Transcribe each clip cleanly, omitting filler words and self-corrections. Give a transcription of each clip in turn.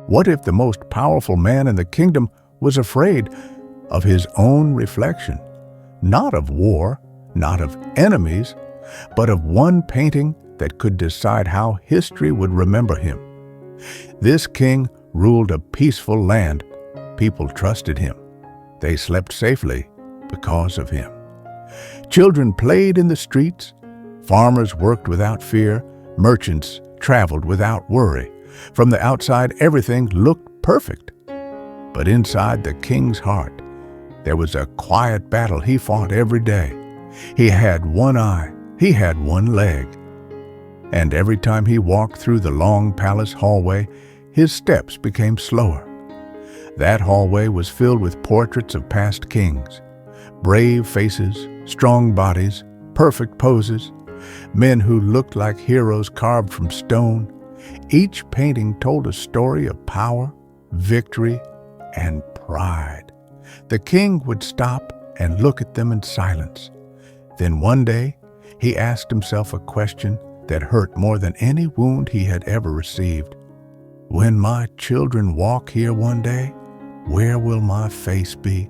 What if the most powerful man in the kingdom was afraid of his own reflection? Not of war, not of enemies, but of one painting that could decide how history would remember him. This king ruled a peaceful land. People trusted him. They slept safely because of him. Children played in the streets. Farmers worked without fear. Merchants traveled without worry. From the outside, everything looked perfect. But inside the king's heart, there was a quiet battle he fought every day. He had one eye. He had one leg. And every time he walked through the long palace hallway, his steps became slower. That hallway was filled with portraits of past kings. Brave faces, strong bodies, perfect poses, men who looked like heroes carved from stone. Each painting told a story of power, victory, and pride. The king would stop and look at them in silence. Then one day, he asked himself a question that hurt more than any wound he had ever received. When my children walk here one day, where will my face be?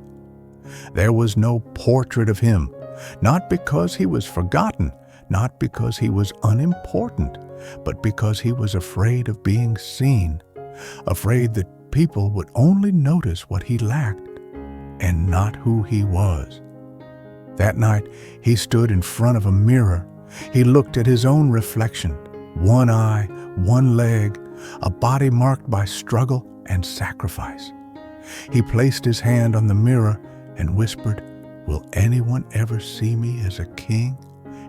There was no portrait of him, not because he was forgotten, not because he was unimportant, but because he was afraid of being seen, afraid that people would only notice what he lacked and not who he was. That night, he stood in front of a mirror. He looked at his own reflection, one eye, one leg, a body marked by struggle and sacrifice. He placed his hand on the mirror and whispered, "Will anyone ever see me as a king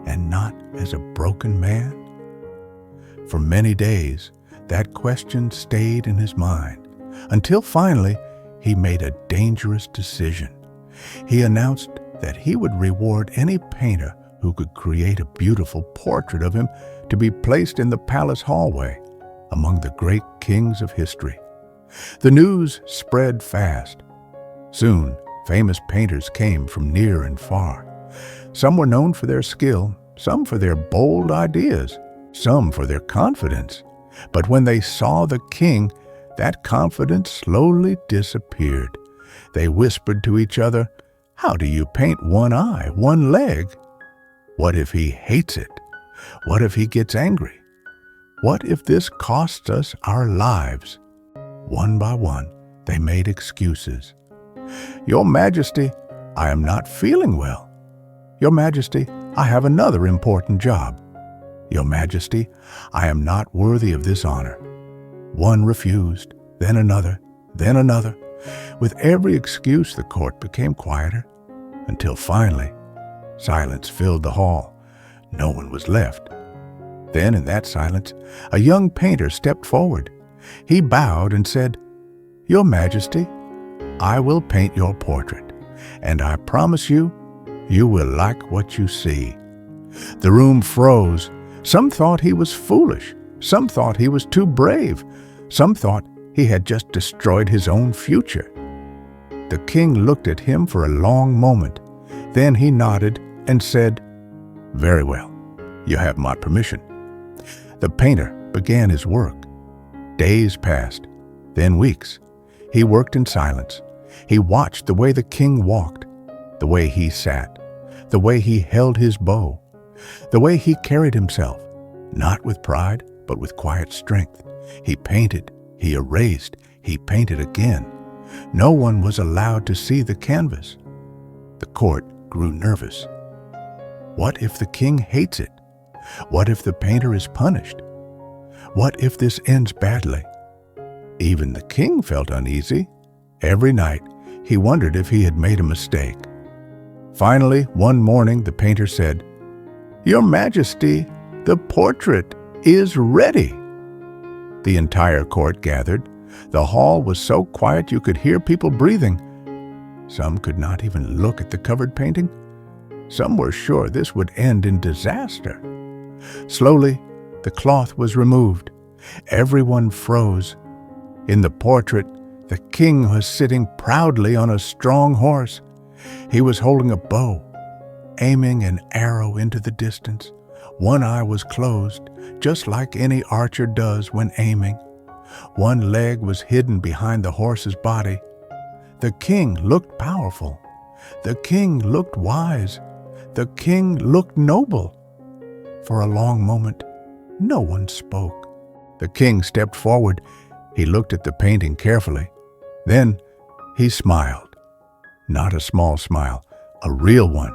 and not as a broken man?" For many days, that question stayed in his mind, until finally he made a dangerous decision. He announced that he would reward any painter who could create a beautiful portrait of him to be placed in the palace hallway among the great kings of history. The news spread fast. Soon, famous painters came from near and far. Some were known for their skill, some for their bold ideas, some for their confidence. But when they saw the king, that confidence slowly disappeared. They whispered to each other, "How do you paint one eye, one leg? What if he hates it? What if he gets angry? What if this costs us our lives?" One by one, they made excuses. "Your Majesty, I am not feeling well. Your Majesty, I have another important job. Your Majesty, I am not worthy of this honor." One refused, then another, then another. With every excuse, the court became quieter, until finally, silence filled the hall. No one was left. Then, in that silence, a young painter stepped forward. He bowed and said, "Your Majesty, I will paint your portrait, and I promise you, you will like what you see." The room froze. Some thought he was foolish. Some thought he was too brave. Some thought he had just destroyed his own future. The king looked at him for a long moment. Then he nodded and said, "Very well, you have my permission." The painter began his work. Days passed, then weeks. He worked in silence. He watched the way the king walked, the way he sat, the way he held his bow, the way he carried himself, not with pride, but with quiet strength. He painted, he erased, he painted again. No one was allowed to see the canvas. The court grew nervous. What if the king hates it? What if the painter is punished? What if this ends badly? Even the king felt uneasy. Every night, he wondered if he had made a mistake. Finally, one morning, the painter said, "Your Majesty, the portrait is ready." The entire court gathered. The hall was so quiet you could hear people breathing. Some could not even look at the covered painting. Some were sure this would end in disaster. Slowly, the cloth was removed. Everyone froze. In the portrait, the king was sitting proudly on a strong horse. He was holding a bow, aiming an arrow into the distance. One eye was closed, just like any archer does when aiming. One leg was hidden behind the horse's body. The king looked powerful. The king looked wise. The king looked noble. For a long moment, no one spoke. The king stepped forward. He looked at the painting carefully. Then he smiled. Not a small smile, a real one.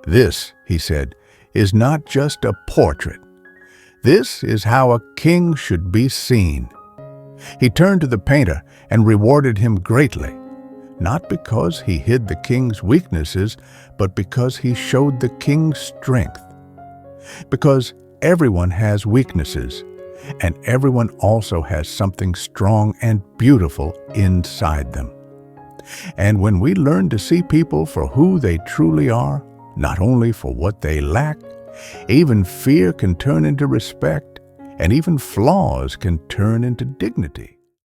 "This," he said, "is not just a portrait. This is how a king should be seen." He turned to the painter and rewarded him greatly, not because he hid the king's weaknesses, but because he showed the king's strength. Because everyone has weaknesses, and everyone also has something strong and beautiful inside them. And when we learn to see people for who they truly are, not only for what they lack, even fear can turn into respect, and even flaws can turn into dignity.